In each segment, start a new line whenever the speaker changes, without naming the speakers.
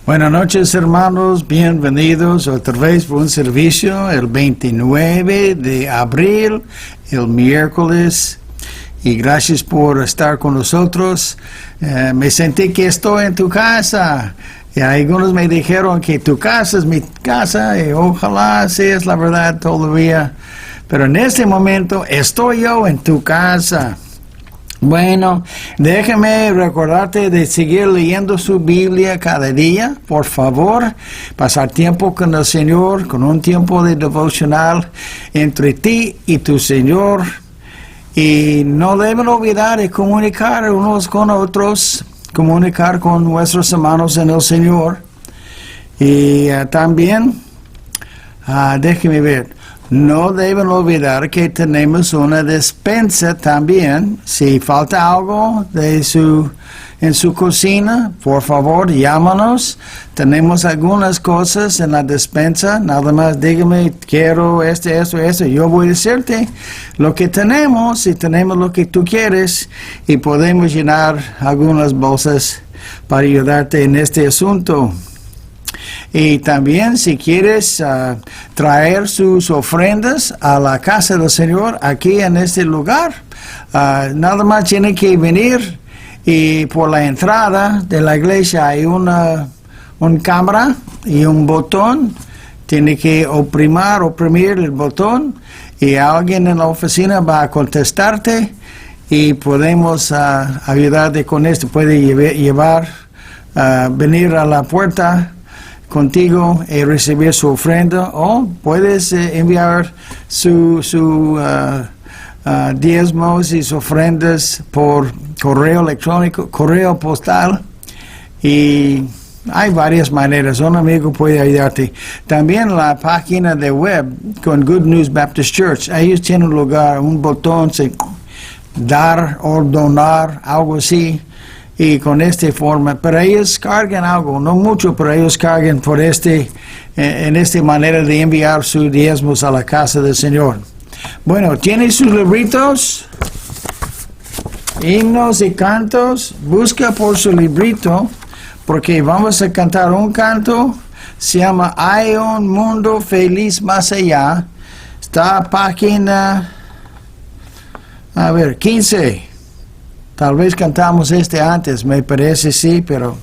Buenas noches, hermanos, bienvenidos otra vez por un servicio el 29 de abril, el miércoles, y gracias por estar con nosotros. Me sentí que estoy en tu casa, y algunos me dijeron que tu casa es mi casa, y ojalá sea la verdad todavía, pero en este momento estoy yo en tu casa. Bueno, déjame recordarte de seguir leyendo su Biblia cada día, por favor. Pasar tiempo con el Señor, con un tiempo de devocional entre ti y tu Señor. Y no deben olvidar de comunicar unos con otros, comunicar con nuestros hermanos en el Señor. Y también, déjeme ver. No deben olvidar que tenemos una despensa también. Si falta algo en su cocina, por favor, llámanos. Tenemos algunas cosas en la despensa. Nada más dígame, quiero esto. Yo voy a decirte lo que tenemos y tenemos lo que tú quieres. Y podemos llenar algunas bolsas para ayudarte en este asunto. Y también si quieres traer sus ofrendas a la casa del Señor aquí en este lugar, nada más tiene que venir y por la entrada de la iglesia hay una cámara y un botón. Tiene que oprimir el botón y alguien en la oficina va a contestarte y podemos ayudarte con esto. Puede venir a la puerta contigo y recibir su ofrenda, o puedes enviar su diezmos y sus ofrendas por correo electrónico, correo postal, y hay varias maneras. Un amigo puede ayudarte. También la página de web con Good News Baptist Church, ellos tienen un lugar, un botón, dar o donar, algo así. Y con esta forma, pero ellos cargan algo, no mucho, pero ellos cargan por en esta manera de enviar sus diezmos a la casa del Señor. Bueno, ¿tiene sus libritos? Himnos y cantos. Busca por su librito, porque vamos a cantar un canto. Se llama Hay un mundo feliz más allá. Está página, 15. Tal vez cantamos antes, me parece sí, pero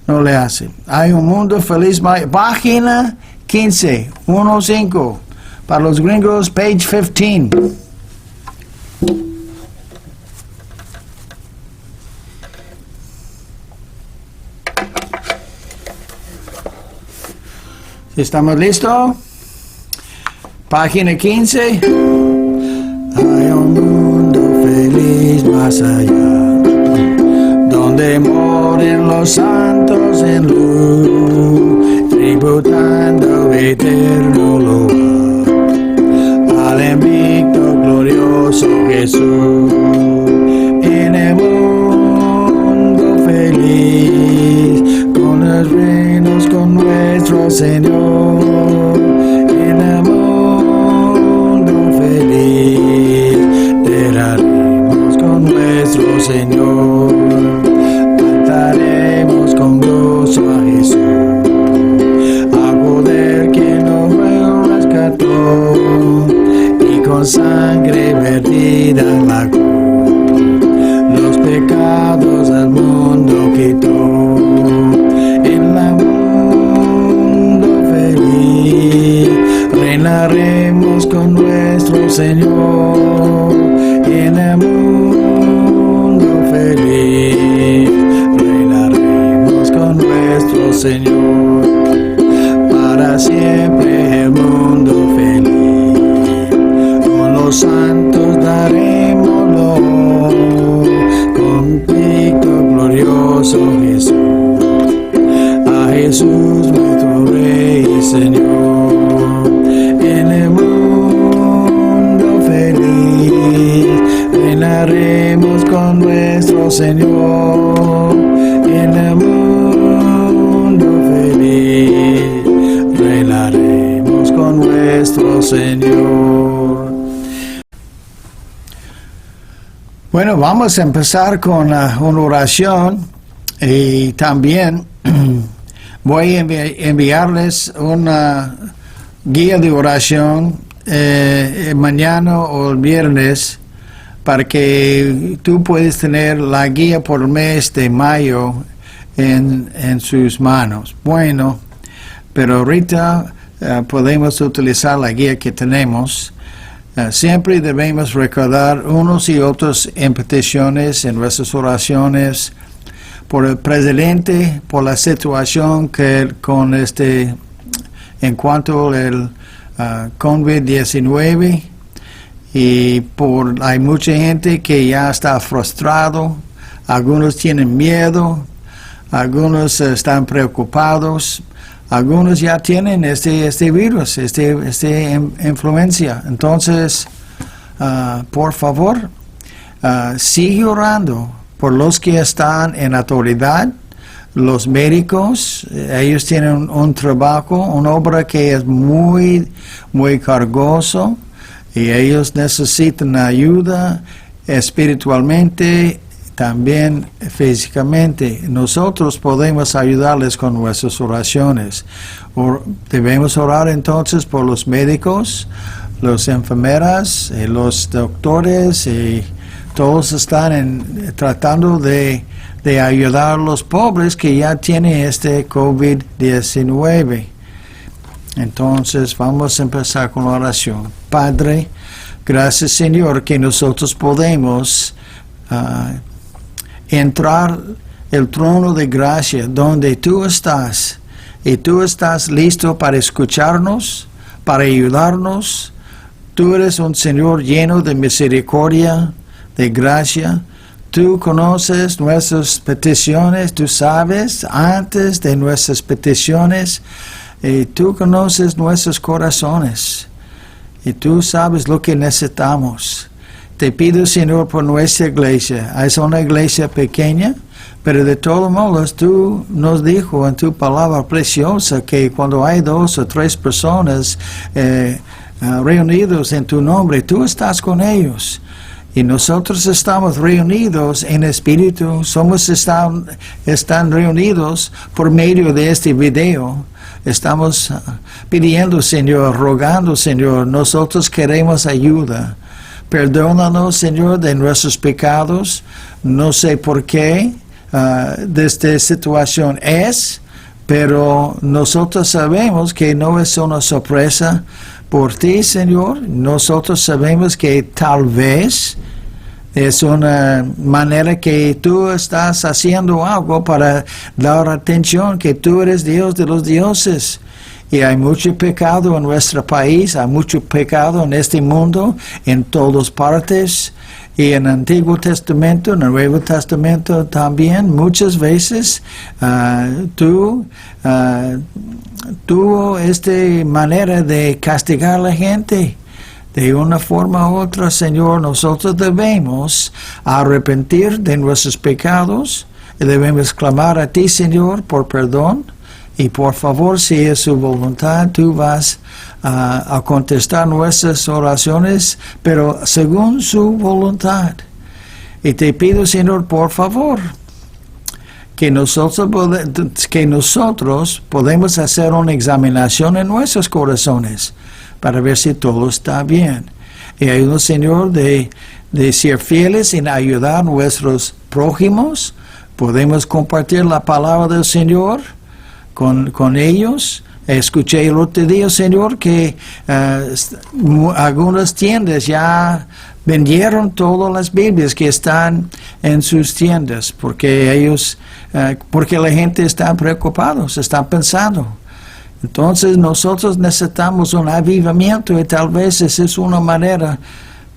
no le hace. Hay un mundo feliz, página 15, 1-5. Para los gringos, page 15. ¿Estamos listos? Página 15. Hay un mundo feliz más allá, donde moren los santos en luz, tributando eterno lugar al invicto glorioso Jesús. En el mundo feliz, con los reinos con nuestro Señor. En el mundo feliz, teraremos con nuestro Señor, cantaremos con gozo a Jesús, al poder que nos rescató y con sangre vertida en la cruz, los pecados del mundo quitó. En el mundo feliz, reinaremos con nuestro Señor. En el mundo feliz, reinaremos con nuestro Señor. Para siempre el mundo feliz, con los santos darémoslo, con Cristo glorioso Jesús, a Jesús nuestro Rey y Señor. En el mundo feliz, reinaremos con nuestro Señor. En el mundo feliz, reinaremos con nuestro Señor. Bueno, vamos a empezar con una oración y también Voy a enviarles una guía de oración mañana o el viernes para que tú puedas tener la guía por el mes de mayo en sus manos. Bueno, pero ahorita podemos utilizar la guía que tenemos. Siempre debemos recordar unos y otros en peticiones, en nuestras oraciones, por el presidente, por la situación que con en cuanto al COVID-19, y hay mucha gente que ya está frustrado, algunos tienen miedo, algunos están preocupados, algunos ya tienen este virus, esta influencia. Entonces, por favor, sigue orando por los que están en autoridad, los médicos. Ellos tienen un trabajo, una obra que es muy, muy cargoso, y ellos necesitan ayuda espiritualmente, también físicamente. Nosotros podemos ayudarles con nuestras oraciones. Debemos orar entonces por los médicos, las enfermeras, los doctores, y todos están tratando de ayudar a los pobres que ya tienen este COVID-19. Entonces vamos a empezar con la oración. Padre, gracias Señor que nosotros podemos entrar el trono de gracia donde tú estás, y tú estás listo para escucharnos, para ayudarnos. Tú eres un Señor lleno de misericordia, de gracia. Tú conoces nuestras peticiones, tú sabes antes de nuestras peticiones, y tú conoces nuestros corazones, y tú sabes lo que necesitamos. Te pido, Señor, por nuestra iglesia. Es una iglesia pequeña, pero de todos modos tú nos dijo en tu palabra preciosa que cuando hay 2 o 3 personas reunidos en tu nombre, tú estás con ellos. Y nosotros estamos reunidos en espíritu, están reunidos por medio de este video. Estamos pidiendo, Señor, rogando, Señor, nosotros queremos ayuda. Perdónanos, Señor, de nuestros pecados. No sé por qué de esta situación es, pero nosotros sabemos que no es una sorpresa por ti, Señor. Nosotros sabemos que tal vez es una manera que tú estás haciendo algo para dar atención que tú eres Dios de los dioses. Y hay mucho pecado en nuestro país, hay mucho pecado en este mundo, en todas partes. Y en el Antiguo Testamento, en el Nuevo Testamento también, muchas veces tuvo esta manera de castigar a la gente. De una forma u otra, Señor, nosotros debemos arrepentir de nuestros pecados y debemos clamar a ti, Señor, por perdón. Y por favor, si es su voluntad, tú vas a contestar nuestras oraciones, pero según su voluntad. Y te pido, Señor, por favor, que nosotros podemos hacer una examinación en nuestros corazones para ver si todo está bien. Y ayúdanos, Señor, de ser fieles en ayudar a nuestros prójimos. Podemos compartir la palabra del Señor con ellos. Escuché el otro día, Señor, que algunas tiendas ya vendieron todas las Biblias que están en sus tiendas, porque la gente está preocupada, está pensando. Entonces nosotros necesitamos un avivamiento, y tal vez esa es una manera.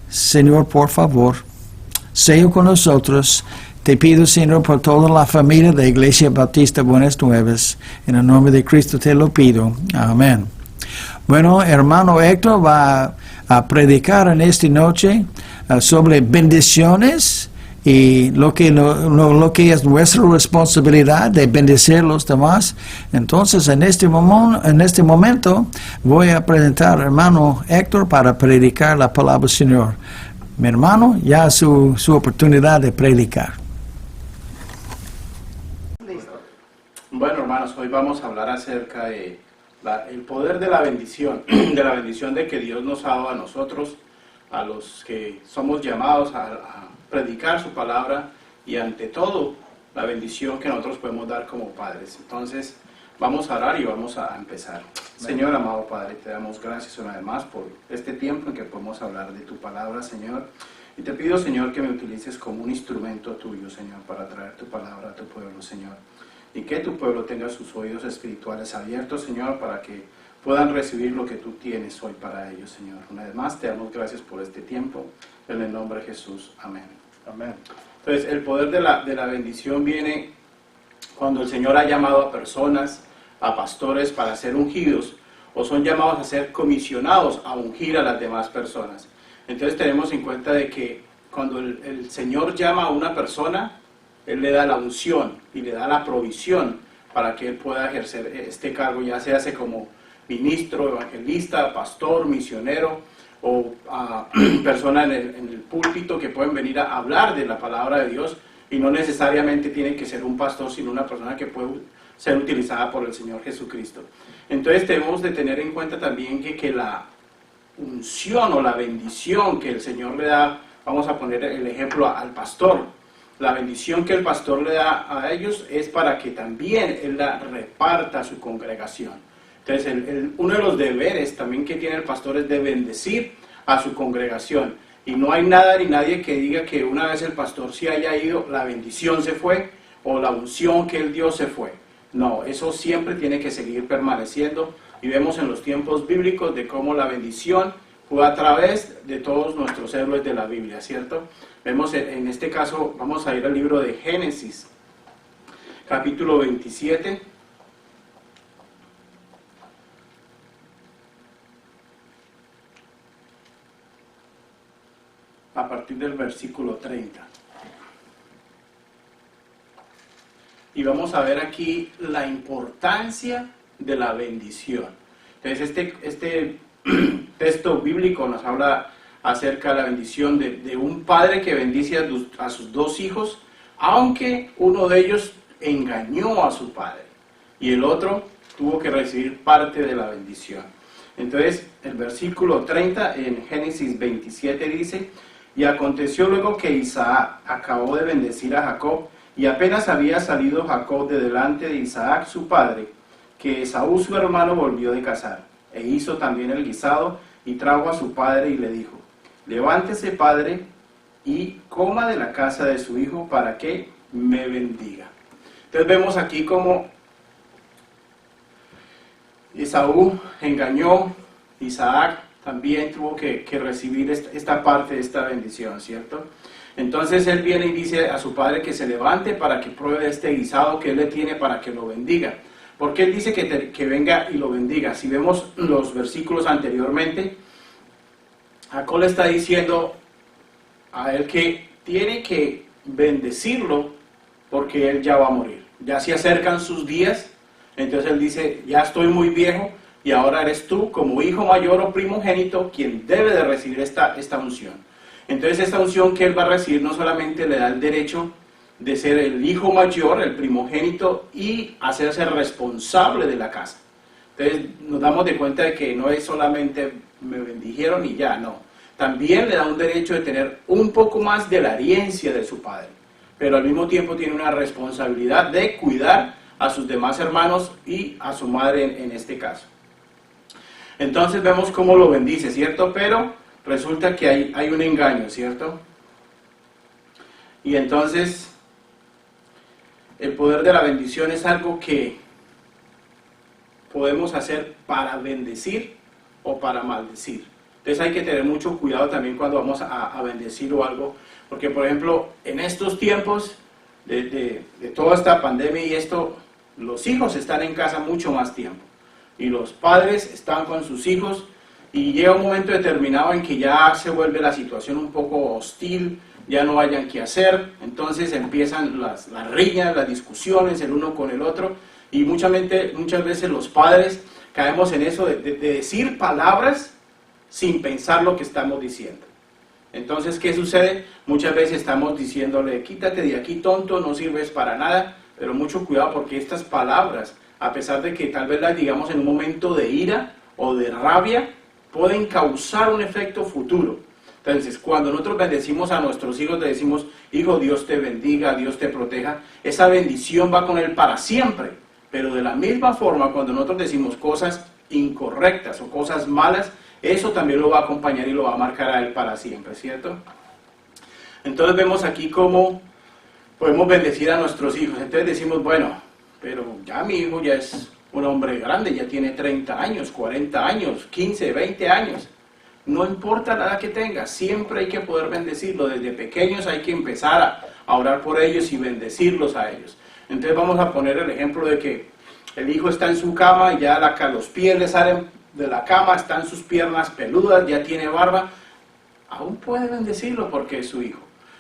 Señor, por favor, sea con nosotros. Te pido, Señor, por toda la familia de Iglesia Bautista Buenas Nuevas. En el nombre de Cristo te lo pido. Amén. Bueno, hermano Héctor va a predicar en esta noche sobre bendiciones y lo que es nuestra responsabilidad de bendecir a los demás. Entonces, en este momento voy a presentar al hermano Héctor para predicar la palabra del Señor. Mi hermano, ya su oportunidad de predicar.
Bueno, hermano. hermanos, hoy vamos a hablar acerca de el poder de la bendición, de la bendición de que Dios nos ha dado a nosotros, a los que somos llamados a predicar su palabra y ante todo la bendición que nosotros podemos dar como padres. Entonces vamos a orar y vamos a empezar. Señor, amado Padre, te damos gracias una vez más por este tiempo en que podemos hablar de tu palabra, Señor. Y te pido, Señor, que me utilices como un instrumento tuyo, Señor, para traer tu palabra a tu pueblo, Señor. Y que tu pueblo tenga sus oídos espirituales abiertos, Señor, para que puedan recibir lo que tú tienes hoy para ellos, Señor. Una vez más, te damos gracias por este tiempo. En el nombre de Jesús. Amén.
Amén.
Entonces, el poder de la bendición viene cuando el Señor ha llamado a personas, a pastores para ser ungidos, o son llamados a ser comisionados a ungir a las demás personas. Entonces tenemos en cuenta de que cuando el Señor llama a una persona, Él le da la unción y le da la provisión para que Él pueda ejercer este cargo, ya sea como ministro, evangelista, pastor, misionero o persona en el púlpito que pueden venir a hablar de la palabra de Dios, y no necesariamente tiene que ser un pastor, sino una persona que puede ser utilizada por el Señor Jesucristo. Entonces debemos de tener en cuenta también que la unción o la bendición que el Señor le da, vamos a poner el ejemplo al pastor, la bendición que el pastor le da a ellos es para que también él la reparta a su congregación. Entonces uno de los deberes también que tiene el pastor es de bendecir a su congregación, y no hay nada ni nadie que diga que una vez el pastor se haya ido, la bendición se fue o la unción que él dio se fue. No, eso siempre tiene que seguir permaneciendo, y vemos en los tiempos bíblicos de cómo la bendición fue a través de todos nuestros héroes de la Biblia, ¿cierto? Vemos en este caso, vamos a ir al libro de Génesis, capítulo 27. A partir del versículo 30. Y vamos a ver aquí la importancia de la bendición. Entonces este texto bíblico nos habla acerca de la bendición de un padre que bendice a sus dos hijos, aunque uno de ellos engañó a su padre y el otro tuvo que recibir parte de la bendición. Entonces el versículo 30 en Génesis 27 dice: y aconteció luego que Isaac acabó de bendecir a Jacob, y apenas había salido Jacob de delante de Isaac su padre, que Esaú su hermano volvió de cazar, e hizo también el guisado, y trajo a su padre y le dijo: levántese, padre, y coma de la casa de su hijo, para que me bendiga. Entonces vemos aquí como Esaú engañó, Isaac también tuvo que recibir esta parte de esta bendición, ¿cierto? Entonces él viene y dice a su padre que se levante para que pruebe este guisado que él le tiene para que lo bendiga. Porque él dice que venga y lo bendiga. Si vemos los versículos anteriormente, Jacob le está diciendo a él que tiene que bendecirlo porque él ya va a morir. Ya se acercan sus días, entonces él dice: ya estoy muy viejo, y ahora eres tú, como hijo mayor o primogénito, quien debe de recibir esta unción. Entonces esta unción que él va a recibir no solamente le da el derecho de ser el hijo mayor, el primogénito, y hacerse responsable de la casa. Entonces nos damos de cuenta de que no es solamente me bendijeron y ya, no. También le da un derecho de tener un poco más de la herencia de su padre, pero al mismo tiempo tiene una responsabilidad de cuidar a sus demás hermanos y a su madre en este caso. Entonces vemos cómo lo bendice, ¿cierto? Pero resulta que hay un engaño, ¿cierto? Y entonces el poder de la bendición es algo que podemos hacer para bendecir o para maldecir. Entonces hay que tener mucho cuidado también cuando vamos a bendecir o algo, porque por ejemplo en estos tiempos de toda esta pandemia y esto, los hijos están en casa mucho más tiempo. Y los padres están con sus hijos, y llega un momento determinado en que ya se vuelve la situación un poco hostil, ya no hayan qué hacer, entonces empiezan las riñas, las discusiones el uno con el otro, y muchas veces los padres caemos en eso de decir palabras sin pensar lo que estamos diciendo. Entonces, ¿qué sucede? Muchas veces estamos diciéndole: quítate de aquí, tonto, no sirves para nada, pero mucho cuidado porque estas palabras a pesar de que tal vez las digamos en un momento de ira o de rabia, pueden causar un efecto futuro. Entonces, cuando nosotros bendecimos a nuestros hijos, le decimos, hijo, Dios te bendiga, Dios te proteja, esa bendición va con él para siempre. Pero de la misma forma, cuando nosotros decimos cosas incorrectas o cosas malas, eso también lo va a acompañar y lo va a marcar a él para siempre, ¿cierto? Entonces vemos aquí cómo podemos bendecir a nuestros hijos. Entonces decimos, bueno, pero ya mi hijo ya es un hombre grande, ya tiene 30 años, 40 años, 15, 20 años. No importa la edad que tenga, siempre hay que poder bendecirlo. Desde pequeños hay que empezar a orar por ellos y bendecirlos a ellos. Entonces vamos a poner el ejemplo de que el hijo está en su cama y ya los pies le salen de la cama, están sus piernas peludas, ya tiene barba. Aún puede bendecirlo porque es su hijo.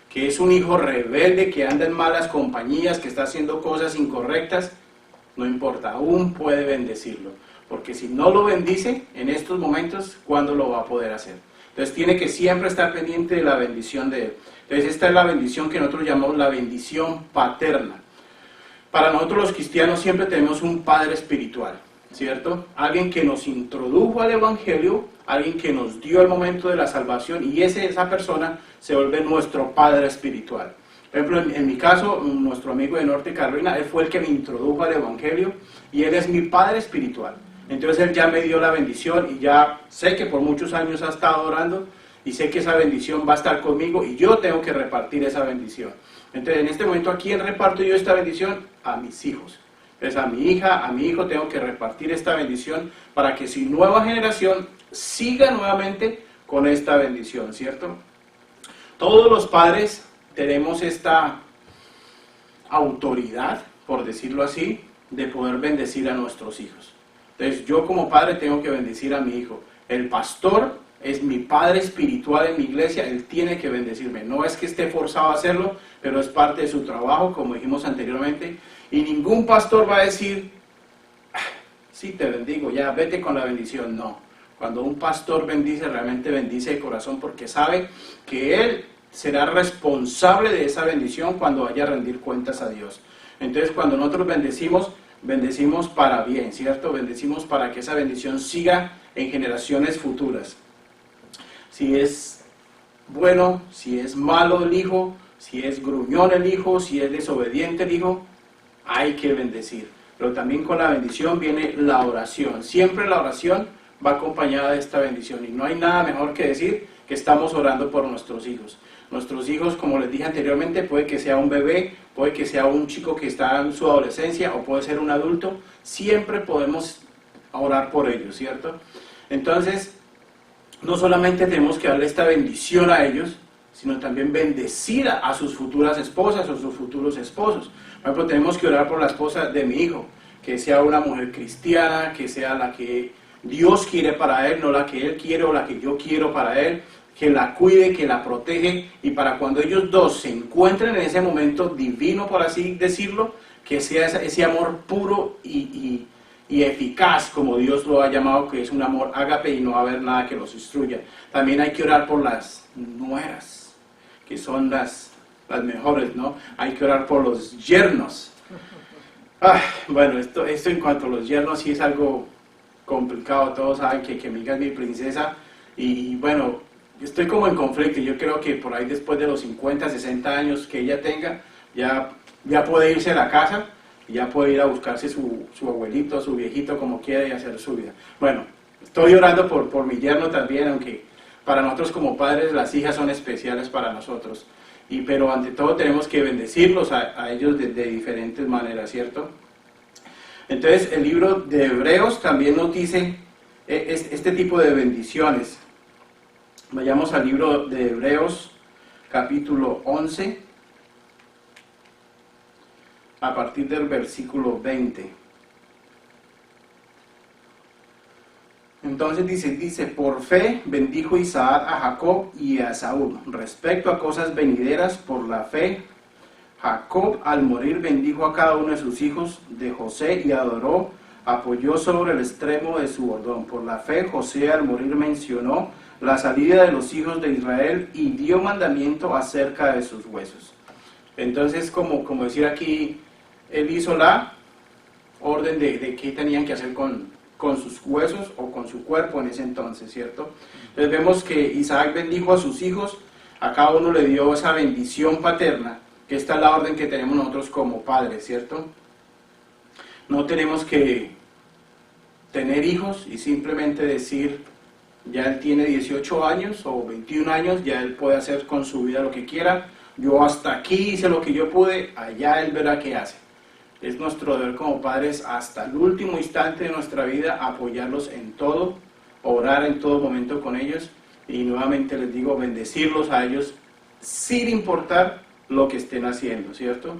Que es un hijo rebelde, que anda en malas compañías, que está haciendo cosas incorrectas, no importa, aún puede bendecirlo. Porque si no lo bendice en estos momentos, ¿cuándo lo va a poder hacer? Entonces tiene que siempre estar pendiente de la bendición de él. Entonces esta es la bendición que nosotros llamamos la bendición paterna. Para nosotros los cristianos siempre tenemos un padre espiritual, ¿cierto? Alguien que nos introdujo al evangelio, alguien que nos dio el momento de la salvación, y esa persona se vuelve nuestro padre espiritual. Por ejemplo, en mi caso, nuestro amigo de Norte Carolina, él fue el que me introdujo al evangelio y él es mi padre espiritual. Entonces él ya me dio la bendición y ya sé que por muchos años ha estado orando y sé que esa bendición va a estar conmigo y yo tengo que repartir esa bendición. Entonces en este momento, ¿a quién reparto yo esta bendición? A mis hijos. Entonces a mi hija, a mi hijo tengo que repartir esta bendición para que su nueva generación siga nuevamente con esta bendición, ¿cierto? Todos los padres tenemos esta autoridad, por decirlo así, de poder bendecir a nuestros hijos. Entonces yo como padre tengo que bendecir a mi hijo. El pastor es mi padre espiritual en mi iglesia, él tiene que bendecirme. No es que esté forzado a hacerlo, pero es parte de su trabajo, como dijimos anteriormente. Y ningún pastor va a decir, sí te bendigo, ya vete con la bendición. No, cuando un pastor bendice, realmente bendice de corazón porque sabe que él será responsable de esa bendición cuando vaya a rendir cuentas a Dios. Entonces cuando nosotros bendecimos para bien, ¿cierto? Bendecimos para que esa bendición siga en generaciones futuras. Si es bueno, si es malo el hijo, si es gruñón el hijo, si es desobediente el hijo, hay que bendecir. Pero también con la bendición viene la oración. Siempre la oración va acompañada de esta bendición. Y no hay nada mejor que decir que estamos orando por nuestros hijos. Nuestros hijos, como les dije anteriormente, puede que sea un bebé, puede que sea un chico que está en su adolescencia o puede ser un adulto. Siempre podemos orar por ellos, ¿cierto? Entonces, no solamente tenemos que darle esta bendición a ellos, sino también bendecir a sus futuras esposas o sus futuros esposos. Por ejemplo, tenemos que orar por la esposa de mi hijo, que sea una mujer cristiana, que sea la que Dios quiere para él, no la que él quiere o la que yo quiero para él, que la cuide, que la protege, y para cuando ellos dos se encuentren en ese momento divino, por así decirlo, que sea ese amor puro y eficaz, como Dios lo ha llamado, que es un amor ágape y no va a haber nada que los instruya. También hay que orar por las nueras, que son las mejores, ¿no? Hay que orar por los yernos. Bueno, esto en cuanto a los yernos sí es algo complicado. Todos saben que mi hija es mi princesa y bueno, estoy como en conflicto. Yo creo que por ahí después de los 50, 60 años que ella tenga, ya puede irse a la casa y ya puede ir a buscarse su abuelito, su viejito, como quiera, y hacer su vida. Bueno, estoy orando por mi yerno también, aunque para nosotros como padres las hijas son especiales para nosotros. Pero ante todo tenemos que bendecirlos a ellos de diferentes maneras, ¿cierto? Entonces el libro de Hebreos también nos dice este tipo de bendiciones. Vayamos al libro de Hebreos, capítulo 11, a partir del versículo 20. Entonces dice, por fe bendijo Isaac a Jacob y a Esaú. Respecto a cosas venideras, por la fe, Jacob al morir bendijo a cada uno de sus hijos de José y adoró, apoyó sobre el extremo de su bordón. Por la fe, José al morir mencionó la salida de los hijos de Israel y dio mandamiento acerca de sus huesos. Entonces, como decir aquí, él hizo la orden de qué tenían que hacer con sus huesos o con su cuerpo en ese entonces, ¿cierto? Entonces vemos que Isaac bendijo a sus hijos, a cada uno le dio esa bendición paterna, que esta es la orden que tenemos nosotros como padres, ¿cierto? No tenemos que tener hijos y simplemente decir, ya él tiene 18 años o 21 años, ya él puede hacer con su vida lo que quiera, yo hasta aquí hice lo que yo pude, allá él verá qué hace. Es nuestro deber como padres hasta el último instante de nuestra vida apoyarlos en todo, orar en todo momento con ellos y nuevamente les digo, bendecirlos a ellos sin importar lo que estén haciendo, ¿cierto?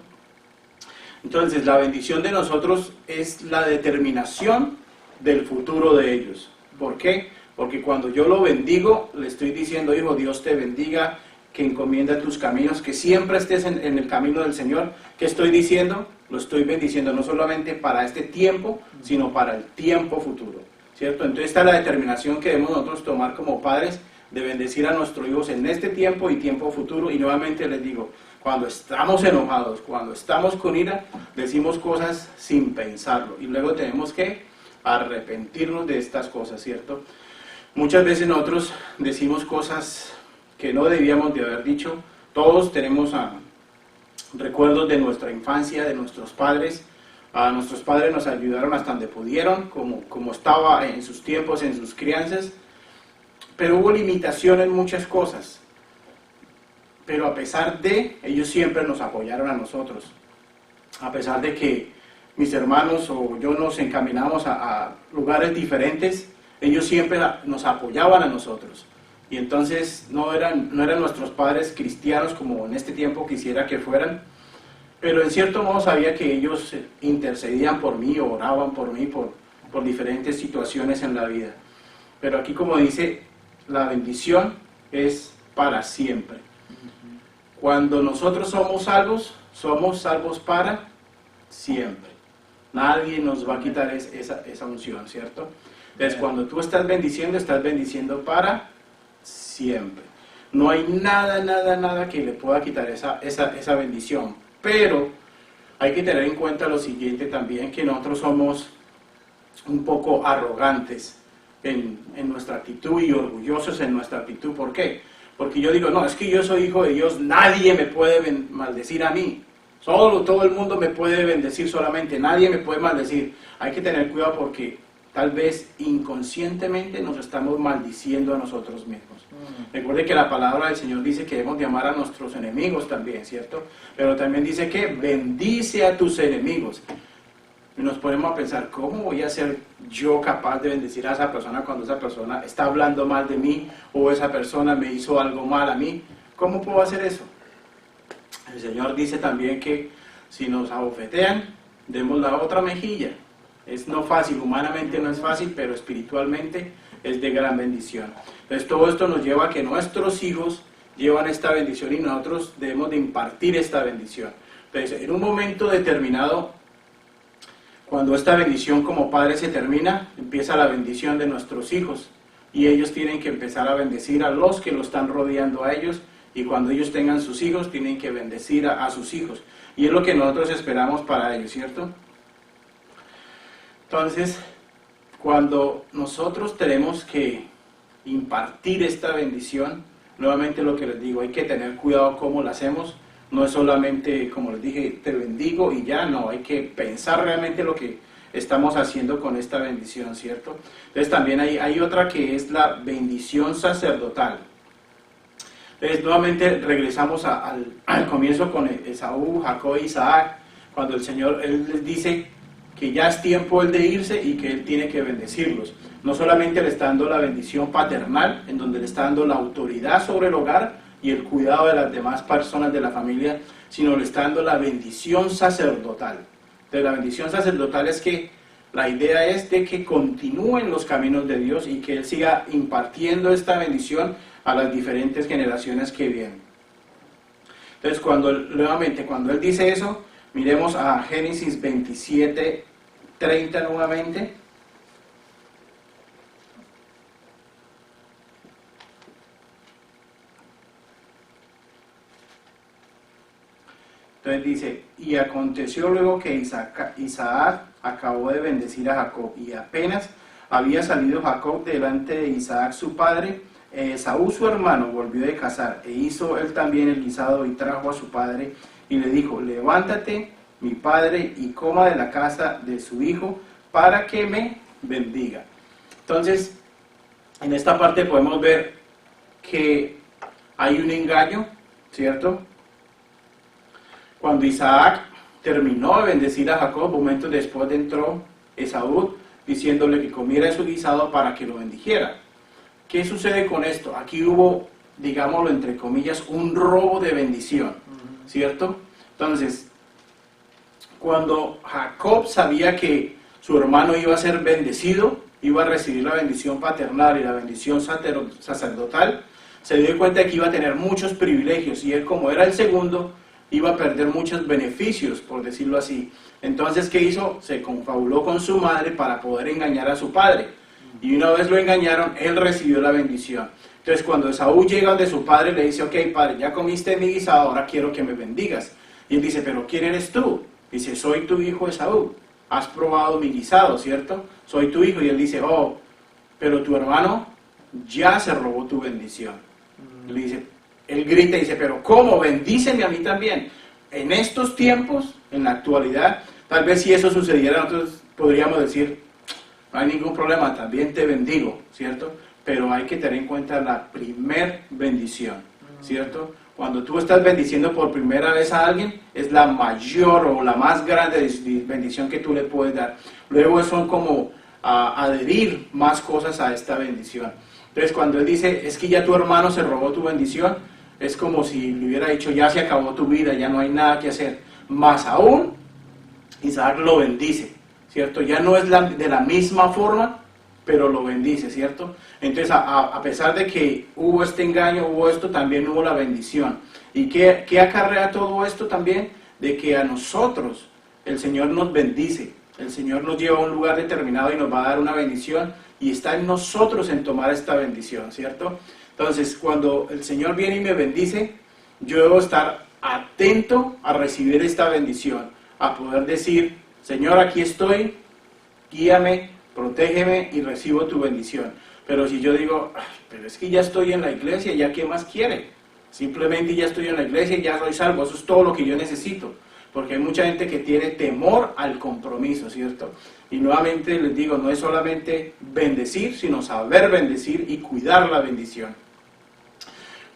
Entonces la bendición de nosotros es la determinación del futuro de ellos. ¿Por qué? Porque cuando yo lo bendigo, le estoy diciendo, hijo, Dios te bendiga, que encomienda tus caminos, que siempre estés en el camino del Señor. ¿Qué estoy diciendo? Lo estoy bendiciendo no solamente para este tiempo, sino para el tiempo futuro, ¿cierto? Entonces esta es la determinación que debemos nosotros tomar como padres, de bendecir a nuestros hijos en este tiempo y tiempo futuro. Y nuevamente les digo, cuando estamos enojados, cuando estamos con ira, decimos cosas sin pensarlo, y luego tenemos que arrepentirnos de estas cosas, ¿cierto? Muchas veces nosotros decimos cosas que no debíamos de haber dicho. Todos tenemos recuerdos de nuestra infancia, de nuestros padres. Nuestros padres nos ayudaron hasta donde pudieron, como estaba en sus tiempos, en sus crianzas, pero hubo limitación en muchas cosas. Pero a pesar de, ellos siempre nos apoyaron a nosotros. A pesar de que mis hermanos o yo nos encaminamos a lugares diferentes, ellos siempre nos apoyaban a nosotros. Y entonces no eran nuestros padres cristianos como en este tiempo quisiera que fueran, pero en cierto modo sabía que ellos intercedían por mí, oraban por mí, por diferentes situaciones en la vida. Pero aquí, como dice, la bendición es para siempre. Cuando nosotros somos salvos para siempre. Nadie nos va a quitar esa unción, ¿cierto? Entonces, cuando tú estás bendiciendo para siempre. No hay nada que le pueda quitar esa bendición. Pero hay que tener en cuenta lo siguiente también, que nosotros somos un poco arrogantes en nuestra actitud y orgullosos en nuestra actitud. ¿Por qué? Porque yo digo, no, es que yo soy hijo de Dios, nadie me puede maldecir a mí. Todo el mundo me puede bendecir solamente, nadie me puede maldecir. Hay que tener cuidado porque tal vez inconscientemente nos estamos maldiciendo a nosotros mismos. Recuerde que la palabra del Señor dice que debemos de amar a nuestros enemigos también, ¿cierto? Pero también dice que bendice a tus enemigos. Y nos ponemos a pensar, ¿cómo voy a ser yo capaz de bendecir a esa persona cuando esa persona está hablando mal de mí o esa persona me hizo algo mal a mí? ¿Cómo puedo hacer eso? El Señor dice también que si nos abofetean, demos la otra mejilla. Es no fácil, humanamente no es fácil, pero espiritualmente es de gran bendición. Entonces todo esto nos lleva a que nuestros hijos llevan esta bendición y nosotros debemos de impartir esta bendición. Entonces en un momento determinado, cuando esta bendición como padre se termina, empieza la bendición de nuestros hijos y ellos tienen que empezar a bendecir a los que lo están rodeando a ellos, y cuando ellos tengan sus hijos tienen que bendecir a sus hijos, y es lo que nosotros esperamos para ellos, ¿cierto? Entonces, cuando nosotros tenemos que impartir esta bendición, nuevamente lo que les digo, hay que tener cuidado cómo lo hacemos. No es solamente, como les dije, te bendigo y ya, no, hay que pensar realmente lo que estamos haciendo con esta bendición, ¿cierto? Entonces también hay otra que es la bendición sacerdotal. Entonces nuevamente regresamos al comienzo con Esaú, Jacob e Isaac, cuando el Señor, Él les dice que ya es tiempo Él de irse y que Él tiene que bendecirlos. No solamente le está dando la bendición paternal, en donde le está dando la autoridad sobre el hogar y el cuidado de las demás personas de la familia, sino le está dando la bendición sacerdotal. Entonces la bendición sacerdotal es que la idea es de que continúen los caminos de Dios y que Él siga impartiendo esta bendición a las diferentes generaciones que vienen. Entonces nuevamente cuando Él dice eso, miremos a Génesis 27:30 nuevamente. Entonces dice, y aconteció luego que Isaac acabó de bendecir a Jacob, y apenas había salido Jacob delante de Isaac su padre, Esaú su hermano volvió de cazar, e hizo él también el guisado y trajo a su padre, y le dijo: levántate, mi padre, y coma de la casa de su hijo, para que me bendiga. Entonces, en esta parte podemos ver que hay un engaño, ¿cierto? Cuando Isaac terminó de bendecir a Jacob, momentos después entró Esaú diciéndole que comiera su guisado para que lo bendijera. ¿Qué sucede con esto? Aquí hubo, digámoslo entre comillas, un robo de bendición, ¿cierto? Entonces, cuando Jacob sabía que su hermano iba a ser bendecido, iba a recibir la bendición paternal y la bendición sacerdotal, se dio cuenta de que iba a tener muchos privilegios, y él, como era el segundo, iba a perder muchos beneficios, por decirlo así. Entonces, ¿qué hizo? Se confabuló con su madre para poder engañar a su padre, y una vez lo engañaron, él recibió la bendición. Entonces, cuando Esaú llega de su padre, le dice: ok, padre, ya comiste mi guisado, ahora quiero que me bendigas. Y él dice: pero ¿quién eres tú? Dice: soy tu hijo Esaú, has probado mi guisado, ¿cierto? Soy tu hijo. Y él dice: oh, pero tu hermano ya se robó tu bendición. Y le dice, él grita y dice: pero ¿cómo? Bendíceme a mí también. En estos tiempos, en la actualidad, tal vez si eso sucediera, nosotros podríamos decir: no hay ningún problema, también te bendigo, ¿cierto? Pero hay que tener en cuenta la primer bendición, ¿cierto? Cuando tú estás bendiciendo por primera vez a alguien, es la mayor o la más grande bendición que tú le puedes dar. Luego son como adherir más cosas a esta bendición. Entonces, cuando él dice: es que ya tu hermano se robó tu bendición, es como si le hubiera dicho: ya se acabó tu vida, ya no hay nada que hacer. Más aún, Isaac lo bendice, ¿cierto? Ya no es de la misma forma, pero lo bendice, ¿cierto? Entonces, a pesar de que hubo este engaño, hubo esto, también hubo la bendición. ¿Y qué acarrea todo esto también? De que a nosotros el Señor nos bendice, el Señor nos lleva a un lugar determinado y nos va a dar una bendición, y está en nosotros en tomar esta bendición, ¿cierto? Entonces, cuando el Señor viene y me bendice, yo debo estar atento a recibir esta bendición, a poder decir: Señor, aquí estoy, guíame, protégeme y recibo tu bendición. Pero si yo digo: pero es que ya estoy en la iglesia, ¿ya qué más quiere? Simplemente ya estoy en la iglesia y ya soy salvo, eso es todo lo que yo necesito. Porque hay mucha gente que tiene temor al compromiso, ¿cierto? Y nuevamente les digo, no es solamente bendecir, sino saber bendecir y cuidar la bendición.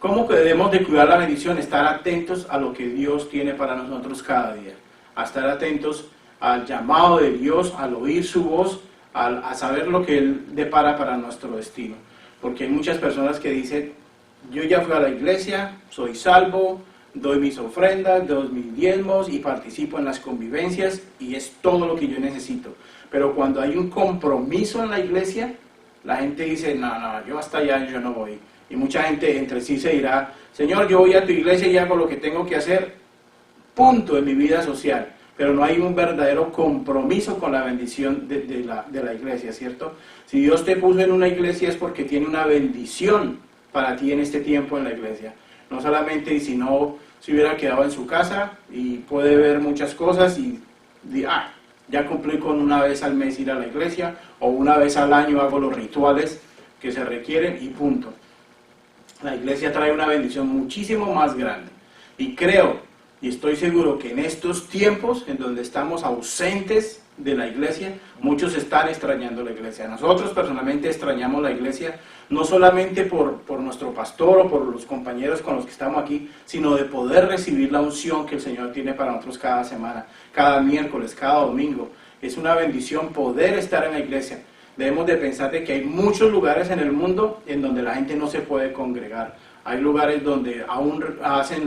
¿Cómo debemos de cuidar la bendición? Estar atentos a lo que Dios tiene para nosotros cada día. A estar atentos al llamado de Dios, al oír su voz, a saber lo que Él depara para nuestro destino. Porque hay muchas personas que dicen: yo ya fui a la iglesia, soy salvo, doy mis ofrendas, doy mis diezmos y participo en las convivencias, y es todo lo que yo necesito. Pero cuando hay un compromiso en la iglesia, la gente dice: no, yo hasta allá yo no voy. Y mucha gente entre sí se dirá: Señor, yo voy a tu iglesia y hago lo que tengo que hacer, punto, en mi vida social. Pero no hay un verdadero compromiso con la bendición de la iglesia, ¿cierto? Si Dios te puso en una iglesia es porque tiene una bendición para ti en este tiempo en la iglesia. No solamente si no se hubiera quedado en su casa y puede ver muchas cosas y ya cumplí con una vez al mes ir a la iglesia, o una vez al año hago los rituales que se requieren y punto. La iglesia trae una bendición muchísimo más grande. Y creo y estoy seguro que en estos tiempos en donde estamos ausentes de la iglesia, muchos están extrañando la iglesia. Nosotros personalmente extrañamos la iglesia, no solamente por nuestro pastor o por los compañeros con los que estamos aquí, sino de poder recibir la unción que el Señor tiene para nosotros cada semana, cada miércoles, cada domingo. Es una bendición poder estar en la iglesia. Debemos de pensar de que hay muchos lugares en el mundo en donde la gente no se puede congregar. Hay lugares donde aún hacen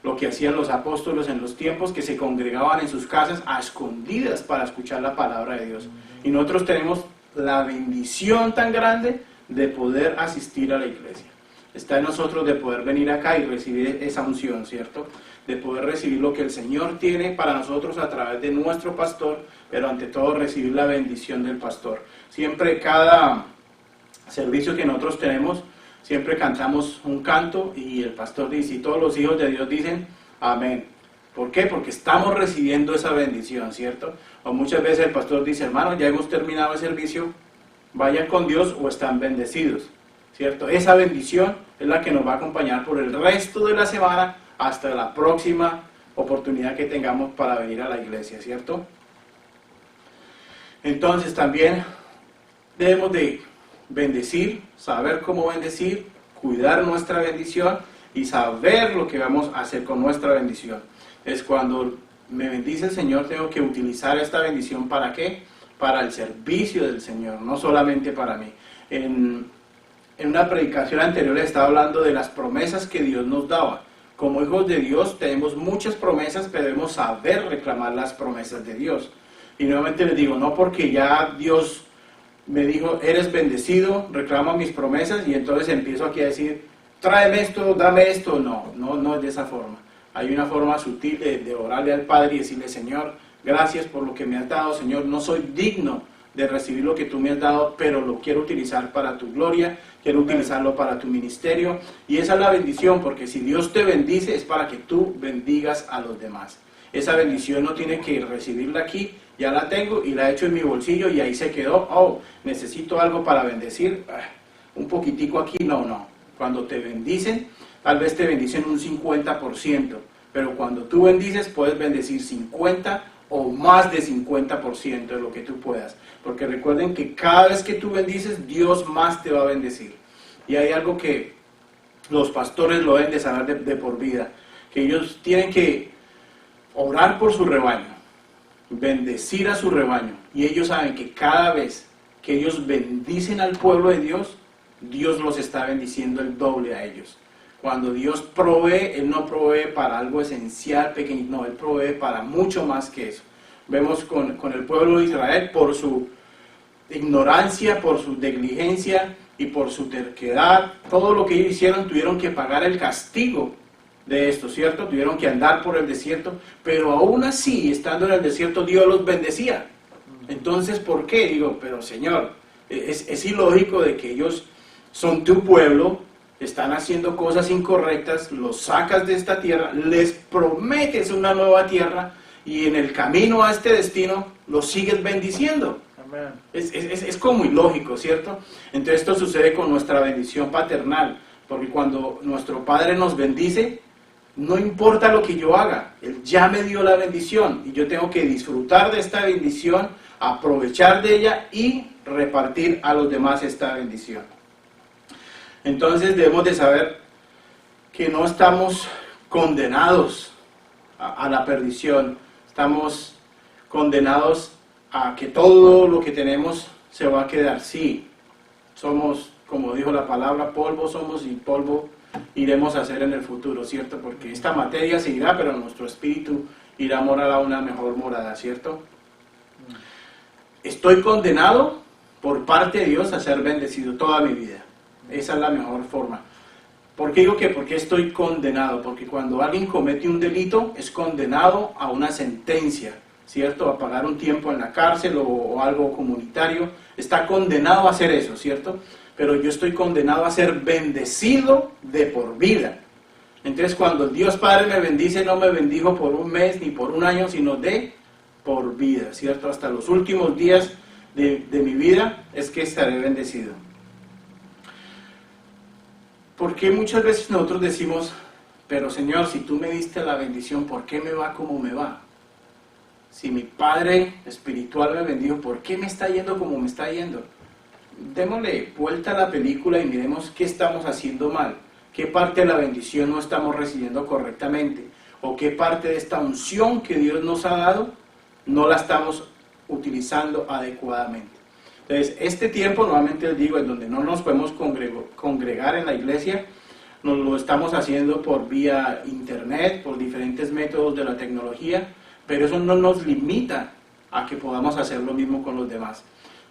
lo que hacían los apóstoles en los tiempos, que se congregaban en sus casas a escondidas para escuchar la palabra de Dios. Y nosotros tenemos la bendición tan grande de poder asistir a la iglesia. Está en nosotros de poder venir acá y recibir esa unción, ¿cierto? De poder recibir lo que el Señor tiene para nosotros a través de nuestro pastor, pero ante todo recibir la bendición del pastor. Siempre cada servicio que nosotros tenemos, siempre cantamos un canto y el pastor dice, y todos los hijos de Dios dicen amén. ¿Por qué? Porque estamos recibiendo esa bendición, ¿cierto? O muchas veces el pastor dice, hermano, ya hemos terminado el servicio, vayan con Dios o están bendecidos, ¿cierto? Esa bendición es la que nos va a acompañar por el resto de la semana hasta la próxima oportunidad que tengamos para venir a la iglesia, ¿cierto? Entonces también debemos de bendecir, saber cómo bendecir, cuidar nuestra bendición y saber lo que vamos a hacer con nuestra bendición. Es cuando me bendice el Señor, tengo que utilizar esta bendición ¿para qué? Para el servicio del Señor, no solamente para mí. En una predicación anterior estaba hablando de las promesas que Dios nos daba. Como hijos de Dios tenemos muchas promesas, pero debemos saber reclamar las promesas de Dios. Y nuevamente les digo, no porque ya Dios me dijo, eres bendecido, reclama mis promesas, y entonces empiezo aquí a decir, tráeme esto, dame esto. No es de esa forma. Hay una forma sutil de orarle al Padre y decirle, Señor, gracias por lo que me has dado, Señor, no soy digno de recibir lo que tú me has dado, pero lo quiero utilizar para tu gloria, quiero utilizarlo para tu ministerio, y esa es la bendición, porque si Dios te bendice es para que tú bendigas a los demás. Esa bendición no tiene que recibirla aquí, ya la tengo y la he hecho en mi bolsillo y ahí se quedó. Oh, necesito algo para bendecir, un poquitico aquí, no. Cuando te bendicen, tal vez te bendicen un 50%, pero cuando tú bendices puedes bendecir 50 o más de 50% de lo que tú puedas, porque recuerden que cada vez que tú bendices, Dios más te va a bendecir. Y hay algo que los pastores lo deben de saber de por vida, que ellos tienen que orar por su rebaño, bendecir a su rebaño, y ellos saben que cada vez que ellos bendicen al pueblo de Dios, Dios los está bendiciendo el doble a ellos. Cuando Dios provee, Él no provee para algo esencial, pequeño, no, Él provee para mucho más que eso. Vemos con el pueblo de Israel, por su ignorancia, por su negligencia y por su terquedad, todo lo que ellos hicieron tuvieron que pagar el castigo de esto, ¿cierto? Tuvieron que andar por el desierto, pero aún así, estando en el desierto, Dios los bendecía. Entonces, ¿por qué? Digo, pero Señor, es ilógico de que ellos son tu pueblo, están haciendo cosas incorrectas, los sacas de esta tierra, les prometes una nueva tierra y en el camino a este destino los sigues bendiciendo. Amén. Es como ilógico, ¿cierto? Entonces esto sucede con nuestra bendición paternal, porque cuando nuestro Padre nos bendice, no importa lo que yo haga, Él ya me dio la bendición y yo tengo que disfrutar de esta bendición, aprovechar de ella y repartir a los demás esta bendición. Entonces debemos de saber que no estamos condenados a la perdición, estamos condenados a que todo lo que tenemos se va a quedar. Sí, somos, como dijo la palabra, polvo somos y polvo iremos a ser en el futuro, ¿cierto? Porque esta materia se irá, pero nuestro espíritu irá a morar a una mejor morada, ¿cierto? Estoy condenado por parte de Dios a ser bendecido toda mi vida. Esa es la mejor forma. ¿Por qué digo que? Porque estoy condenado. Porque cuando alguien comete un delito, es condenado a una sentencia, ¿cierto? A pagar un tiempo en la cárcel o algo comunitario. Está condenado a hacer eso, ¿cierto? Pero yo estoy condenado a ser bendecido de por vida. Entonces cuando Dios Padre me bendice, no me bendijo por un mes ni por un año, sino de por vida, ¿cierto? Hasta los últimos días de mi vida es que estaré bendecido. Porque muchas veces nosotros decimos, pero Señor, si tú me diste la bendición, ¿por qué me va como me va? Si mi Padre espiritual me bendijo, ¿por qué me está yendo como me está yendo? Démosle vuelta a la película y miremos qué estamos haciendo mal, qué parte de la bendición no estamos recibiendo correctamente, o qué parte de esta unción que Dios nos ha dado no la estamos utilizando adecuadamente. Entonces, este tiempo, nuevamente les digo, en donde no nos podemos congregar en la iglesia, nos lo estamos haciendo por vía internet, por diferentes métodos de la tecnología, pero eso no nos limita a que podamos hacer lo mismo con los demás.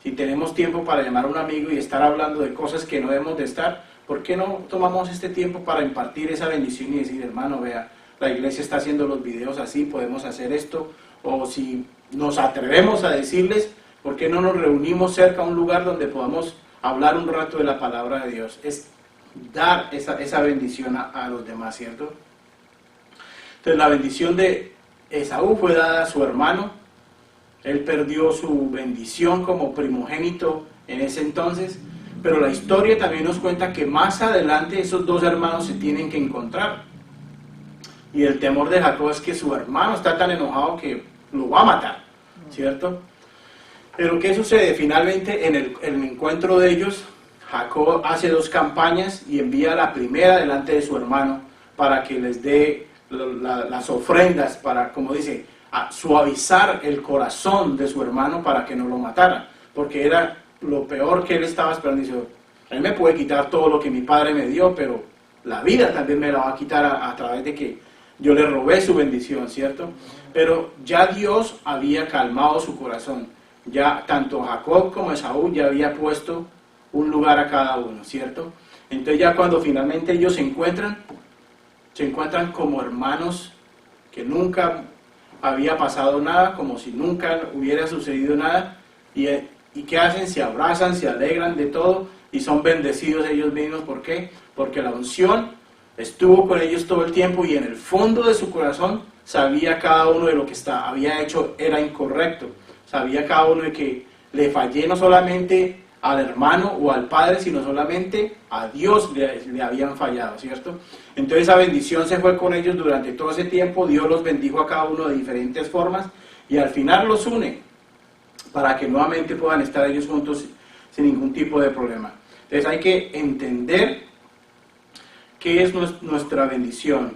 Si tenemos tiempo para llamar a un amigo y estar hablando de cosas que no debemos de estar, ¿por qué no tomamos este tiempo para impartir esa bendición y decir, hermano, vea, la iglesia está haciendo los videos así, podemos hacer esto? O si nos atrevemos a decirles, ¿por qué no nos reunimos cerca a un lugar donde podamos hablar un rato de la palabra de Dios? Es dar esa bendición a los demás, ¿cierto? Entonces la bendición de Esaú fue dada a su hermano. Él perdió su bendición como primogénito en ese entonces, pero la historia también nos cuenta que más adelante esos dos hermanos se tienen que encontrar. Y el temor de Jacob es que su hermano está tan enojado que lo va a matar, ¿cierto? Pero ¿qué sucede? Finalmente en el encuentro de ellos, Jacob hace 2 campañas y envía la primera delante de su hermano para que les dé las ofrendas, para, como dice, a suavizar el corazón de su hermano para que no lo matara, porque era lo peor que él estaba esperando. Dice, él me puede quitar todo lo que mi padre me dio, pero la vida también me la va a quitar a través de que yo le robé su bendición, ¿cierto? Pero ya Dios había calmado su corazón. Ya tanto Jacob como Esaú ya había puesto un lugar a cada uno, ¿cierto? Entonces ya cuando finalmente ellos se encuentran como hermanos que nunca había pasado nada, como si nunca hubiera sucedido nada, y ¿qué hacen? Se abrazan, se alegran de todo y son bendecidos ellos mismos. ¿Por qué? Porque la unción estuvo con ellos todo el tiempo y en el fondo de su corazón sabía cada uno de lo que había hecho era incorrecto. Sabía cada uno de que le fallé no solamente al hermano o al padre, sino solamente a Dios le habían fallado, ¿cierto? Entonces esa bendición se fue con ellos durante todo ese tiempo. Dios los bendijo a cada uno de diferentes formas y al final los une para que nuevamente puedan estar ellos juntos sin ningún tipo de problema. Entonces hay que entender qué es nuestra bendición,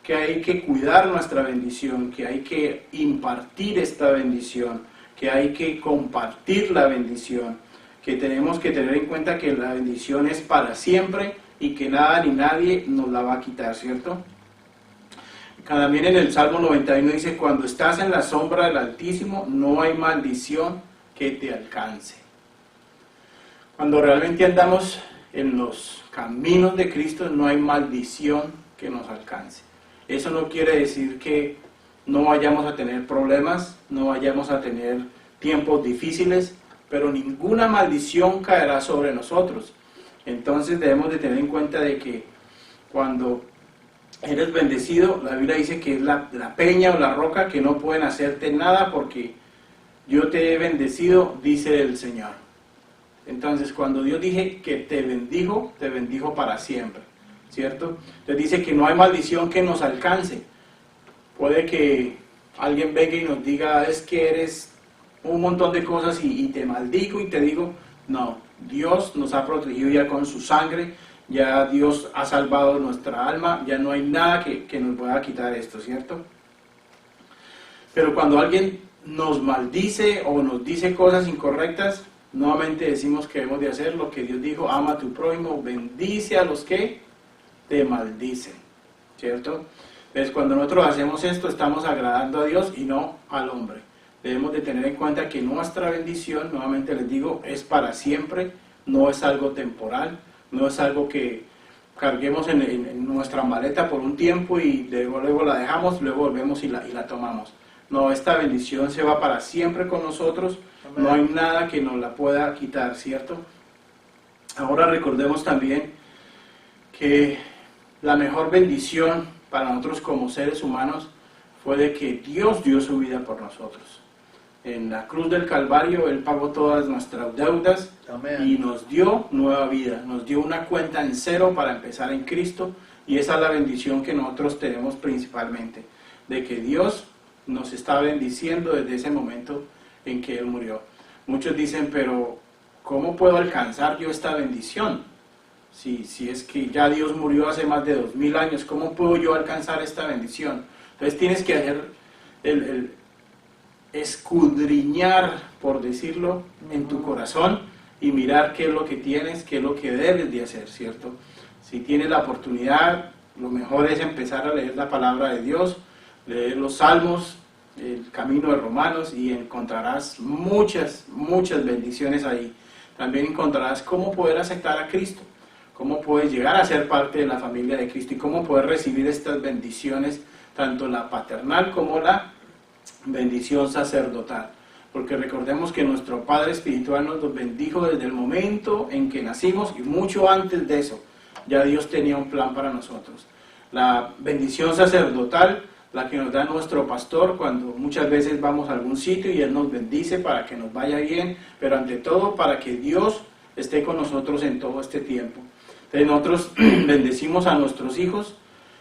que hay que cuidar nuestra bendición, que hay que impartir esta bendición, que hay que compartir la bendición, que tenemos que tener en cuenta que la bendición es para siempre y que nada ni nadie nos la va a quitar, ¿cierto? También en el Salmo 91 dice, cuando estás en la sombra del Altísimo, no hay maldición que te alcance. Cuando realmente andamos en los caminos de Cristo, no hay maldición que nos alcance. Eso no quiere decir que no vayamos a tener problemas, no vayamos a tener tiempos difíciles, pero ninguna maldición caerá sobre nosotros. Entonces debemos de tener en cuenta de que cuando eres bendecido, la Biblia dice que es la peña o la roca que no pueden hacerte nada porque yo te he bendecido, dice el Señor. Entonces cuando Dios dije que te bendijo para siempre, ¿cierto? Entonces dice que no hay maldición que nos alcance. Puede que alguien venga y nos diga, es que eres un montón de cosas y te maldigo y te digo, no, Dios nos ha protegido ya con su sangre, ya Dios ha salvado nuestra alma, ya no hay nada que nos pueda quitar esto, ¿cierto? Pero cuando alguien nos maldice o nos dice cosas incorrectas, nuevamente decimos que debemos de hacer lo que Dios dijo, ama a tu prójimo, bendice a los que te maldicen, ¿cierto? Entonces cuando nosotros hacemos esto, estamos agradando a Dios y no al hombre. Debemos de tener en cuenta que nuestra bendición, nuevamente les digo, es para siempre, no es algo temporal, no es algo que carguemos en nuestra maleta por un tiempo y luego la dejamos, luego volvemos y la tomamos. No, esta bendición se va para siempre con nosotros, amén. No hay nada que nos la pueda quitar, ¿cierto? Ahora recordemos también que la mejor bendición para nosotros como seres humanos fue de que Dios dio su vida por nosotros. En la cruz del Calvario Él pagó todas nuestras deudas, amén. Y nos dio nueva vida, nos dio una cuenta en cero para empezar en Cristo, y esa es la bendición que nosotros tenemos principalmente, de que Dios nos está bendiciendo desde ese momento en que Él murió. Muchos dicen, pero ¿cómo puedo alcanzar yo esta bendición? Si es que ya Dios murió hace más de 2000 años, ¿cómo puedo yo alcanzar esta bendición? Entonces tienes que hacer el escudriñar, por decirlo, en tu corazón y mirar qué es lo que tienes, qué es lo que debes de hacer, ¿cierto? Si tienes la oportunidad, lo mejor es empezar a leer la palabra de Dios, leer los salmos, el camino de Romanos, y encontrarás muchas bendiciones ahí. También encontrarás cómo poder aceptar a Cristo, cómo puedes llegar a ser parte de la familia de Cristo y cómo poder recibir estas bendiciones, tanto la paternal como la bendición sacerdotal. Porque recordemos que nuestro Padre Espiritual nos bendijo desde el momento en que nacimos, y mucho antes de eso ya Dios tenía un plan para nosotros. La bendición sacerdotal la que nos da nuestro pastor cuando muchas veces vamos a algún sitio y Él nos bendice para que nos vaya bien, pero ante todo para que Dios esté con nosotros en todo este tiempo. Entonces nosotros bendecimos a nuestros hijos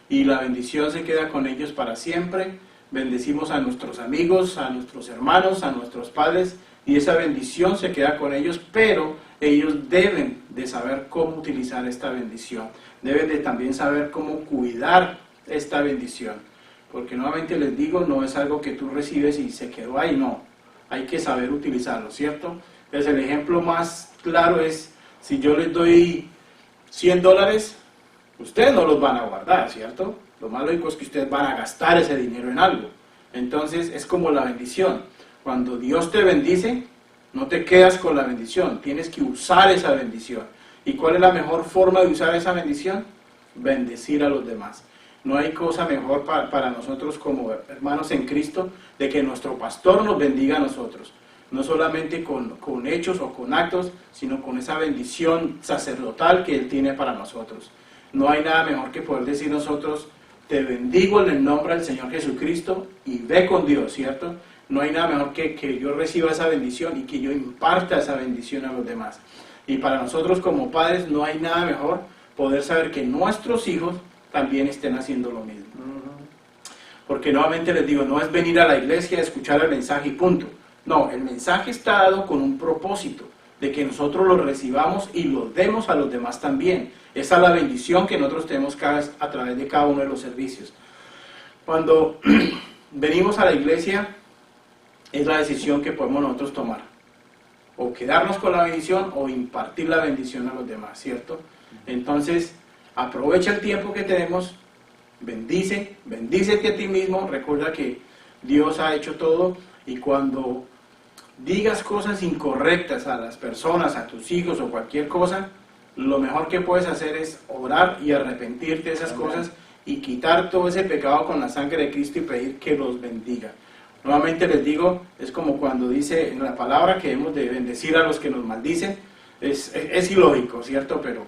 y la bendición se queda con ellos para siempre. Bendecimos a nuestros amigos, a nuestros hermanos, a nuestros padres, y esa bendición se queda con ellos, pero ellos deben de saber cómo utilizar esta bendición. Deben de también saber cómo cuidar esta bendición. Porque nuevamente les digo, no es algo que tú recibes y se quedó ahí, no. Hay que saber utilizarlo, ¿cierto? Entonces el ejemplo más claro es, si yo les doy $100, ustedes no los van a guardar, ¿cierto? Lo más lógico es que ustedes van a gastar ese dinero en algo. Entonces es como la bendición. Cuando Dios te bendice, no te quedas con la bendición, tienes que usar esa bendición. ¿Y cuál es la mejor forma de usar esa bendición? Bendecir a los demás. No hay cosa mejor para nosotros como hermanos en Cristo de que nuestro pastor nos bendiga a nosotros. No solamente con hechos o con actos, sino con esa bendición sacerdotal que Él tiene para nosotros. No hay nada mejor que poder decir nosotros, te bendigo en el nombre del Señor Jesucristo y ve con Dios, ¿cierto? No hay nada mejor que yo reciba esa bendición y que yo imparta esa bendición a los demás. Y para nosotros como padres no hay nada mejor poder saber que nuestros hijos también estén haciendo lo mismo. Porque nuevamente les digo, no es venir a la iglesia a escuchar el mensaje y punto. No, el mensaje está dado con un propósito, de que nosotros lo recibamos y lo demos a los demás también. Esa es la bendición que nosotros tenemos a través de cada uno de los servicios. Cuando venimos a la iglesia, es la decisión que podemos nosotros tomar. O quedarnos con la bendición o impartir la bendición a los demás, ¿cierto? Entonces, aprovecha el tiempo que tenemos, bendícete a ti mismo, recuerda que Dios ha hecho todo, y cuando digas cosas incorrectas a las personas, a tus hijos o cualquier cosa, lo mejor que puedes hacer es orar y arrepentirte de esas cosas y quitar todo ese pecado con la sangre de Cristo y pedir que los bendiga. Nuevamente les digo, es como cuando dice en la palabra que hemos de bendecir a los que nos maldicen. Es ilógico, ¿cierto? Pero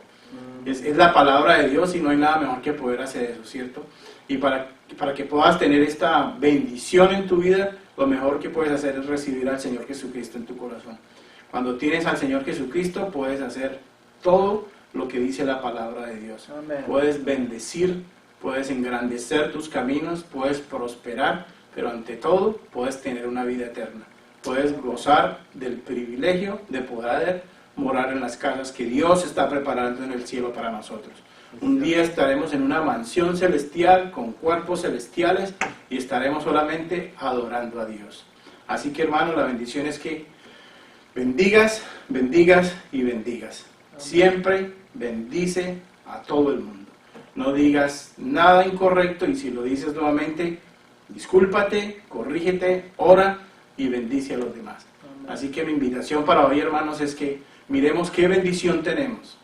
es la palabra de Dios y no hay nada mejor que poder hacer eso, ¿cierto? Y para que puedas tener esta bendición en tu vida, lo mejor que puedes hacer es recibir al Señor Jesucristo en tu corazón. Cuando tienes al Señor Jesucristo, puedes hacer todo lo que dice la palabra de Dios. Amén. Puedes bendecir, puedes engrandecer tus caminos, puedes prosperar, pero ante todo, puedes tener una vida eterna. Puedes gozar del privilegio de poder morar en las casas que Dios está preparando en el cielo para nosotros. Un día estaremos en una mansión celestial con cuerpos celestiales y estaremos solamente adorando a Dios. Así que, hermano, la bendición es que bendigas y bendigas. Siempre bendice a todo el mundo. No digas nada incorrecto, y si lo dices nuevamente, discúlpate, corrígete, ora y bendice a los demás. Así que mi invitación para hoy, hermanos, es que miremos qué bendición tenemos.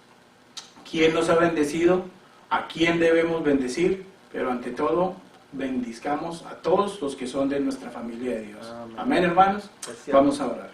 ¿Quién nos ha bendecido? ¿A quién debemos bendecir? Pero ante todo, bendizcamos a todos los que son de nuestra familia de Dios. Amén, hermanos. Vamos a orar.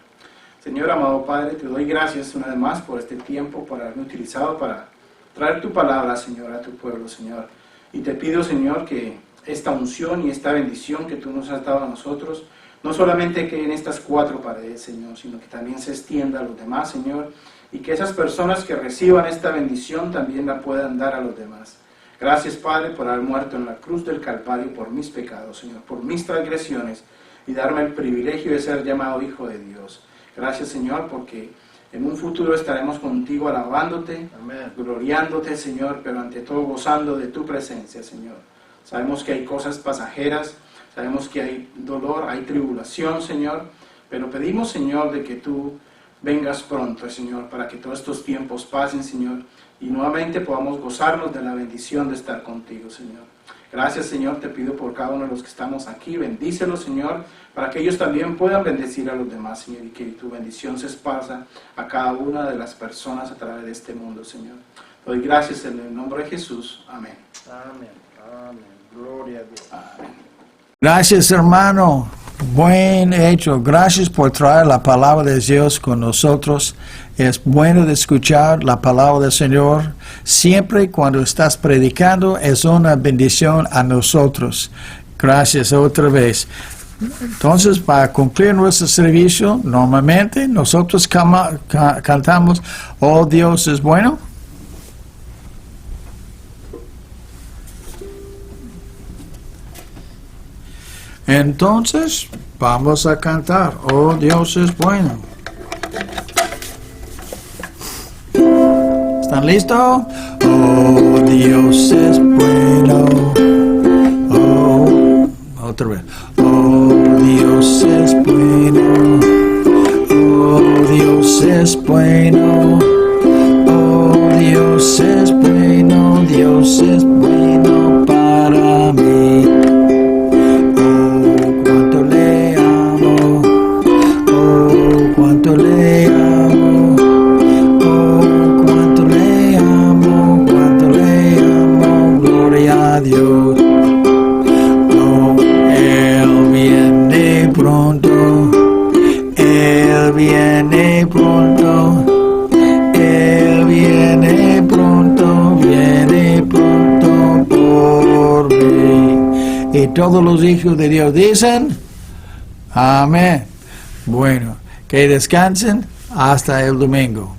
Señor, amado Padre, te doy gracias una vez más por este tiempo, por haberme utilizado para traer tu palabra, Señor, a tu pueblo, Señor. Y te pido, Señor, que esta unción y esta bendición que tú nos has dado a nosotros, no solamente quede en estas 4 paredes, Señor, sino que también se extienda a los demás, Señor, y que esas personas que reciban esta bendición también la puedan dar a los demás. Gracias, Padre, por haber muerto en la cruz del Calvario por mis pecados, Señor, por mis transgresiones, y darme el privilegio de ser llamado hijo de Dios. Gracias, Señor, porque en un futuro estaremos contigo alabándote, amén, gloriándote, Señor, pero ante todo gozando de tu presencia, Señor. Sabemos que hay cosas pasajeras, sabemos que hay dolor, hay tribulación, Señor, pero pedimos, Señor, de que tú vengas pronto, Señor, para que todos estos tiempos pasen, Señor, y nuevamente podamos gozarnos de la bendición de estar contigo, Señor. Gracias, Señor, te pido por cada uno de los que estamos aquí, bendícelos, Señor, para que ellos también puedan bendecir a los demás, Señor, y que tu bendición se esparza a cada una de las personas a través de este mundo, Señor. Doy gracias en el nombre de Jesús. Amén.
Amén. Amén. Gloria a Dios.
Amén.
Gracias, hermano. Buen hecho. Gracias por traer la palabra de Dios con nosotros. Es bueno de escuchar la palabra del Señor. Siempre cuando estás predicando es una bendición a nosotros. Gracias otra vez. Entonces, para cumplir nuestro servicio, normalmente nosotros cantamos, oh Dios es bueno. Entonces, vamos a cantar, oh Dios es bueno. ¿Están listos? Oh Dios es bueno. Oh, otra vez. Oh Dios es bueno. Oh Dios es bueno. Oh Dios es bueno. Dios es bueno para mí. Oh, cuánto le amo. Oh, cuánto le amo. Oh, cuánto le amo. Cuánto le amo. Gloria a Dios. Oh, Él viene pronto. Él viene pronto. Él viene pronto. Viene pronto por mí. Y todos los hijos de Dios dicen, amén. Bueno, que descansen hasta el domingo.